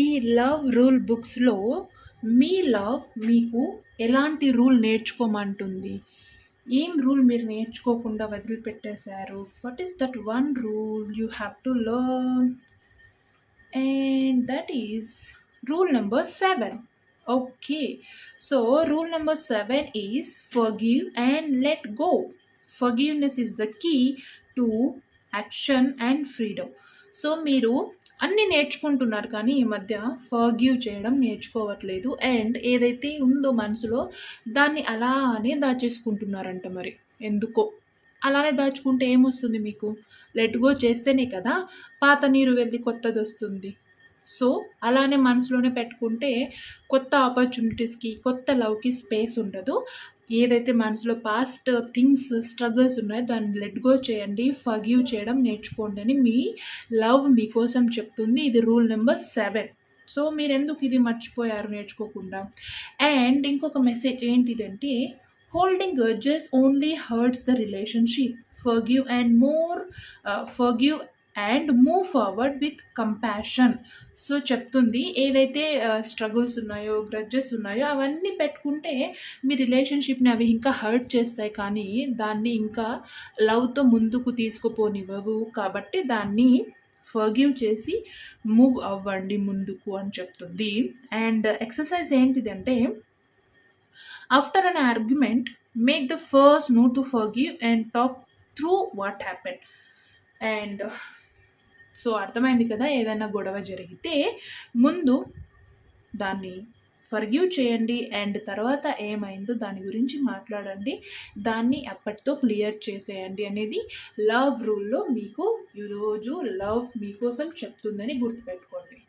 ఈ love rule బుక్స్‌లో మీ love మీకు ఎలాంటి రూల్ నేర్చుకోమంటుంది? ఏం రూల్ మీరు నేర్చుకోకుండా వదిలిపెట్టేశారు? What is that one rule you have to learn? And that is rule number 7. Okay, so rule number 7 is forgive and let go. Forgiveness is the key to action and freedom. So మీరు అన్నీ నేర్చుకుంటున్నారు కానీ ఈ మధ్య forgive చేయడం నేర్చుకోవట్లేదు. And ఏదైతే ఉందో మనసులో దాన్ని అలానే దాచేసుకుంటున్నారంట మరి. ఎందుకో అలానే దాచుకుంటే ఏమొస్తుంది మీకు? లెట్ గో చేస్తేనే కదా పాత నీరు వెళ్ళి కొత్తదొస్తుంది. సో అలానే మనసులోనే పెట్టుకుంటే కొత్త ఆపర్చునిటీస్‌కి, కొత్త లవ్‌కి స్పేస్ ఉండదు. ఏదైతే మనసులో పాస్ట్ థింగ్స్, స్ట్రగుల్స్ ఉన్నాయో దాన్ని లెట్ గో చేయండి. ఫర్గివ్ చేయడం నేర్చుకోండి అని మీ లవ్ మీకోసం చెప్తుంది. ఇది రూల్ నంబర్ 7. సో మీరెందుకు ఇది మర్చిపోయారు నేర్చుకోకుండా? అండ్ ఇంకొక మెసేజ్ ఏంటిదంటే holding grudges only hurts the relationship. Forgive and move forward with compassion. So చెప్తుంది ఏదైతే స్ట్రగుల్స్ ఉన్నాయో, గ్రడ్జెస్ ఉన్నాయో అవన్నీ పెట్టుకుంటే మీ రిలేషన్షిప్ని అవి ఇంకా హర్ట్ చేస్తాయి కానీ దాన్ని ఇంకా లవ్తో ముందుకు తీసుకుపోనివ్వవు. కాబట్టి దాన్ని ఫర్గివ్ చేసి మూవ్ అవ్వండి ముందుకు అని చెప్తుంది. అండ్ ఎక్సర్సైజ్ ఏంటిదంటే after an argument make the first note to forgive and talk through what happen. And so అర్థమైంది కదా, ఏదైనా గొడవ జరిగితే ముందు దాన్ని ఫర్గివ్ చేయండి అండ్ తర్వాత ఏమైందో దాని గురించి మాట్లాడండి. దాన్ని అప్పటితో క్లియర్ చేసేయండి అనేది లవ్ రూల్లో మీకు ఈరోజు లవ్ మీకోసం చెప్తుందని గుర్తుపెట్టుకోండి.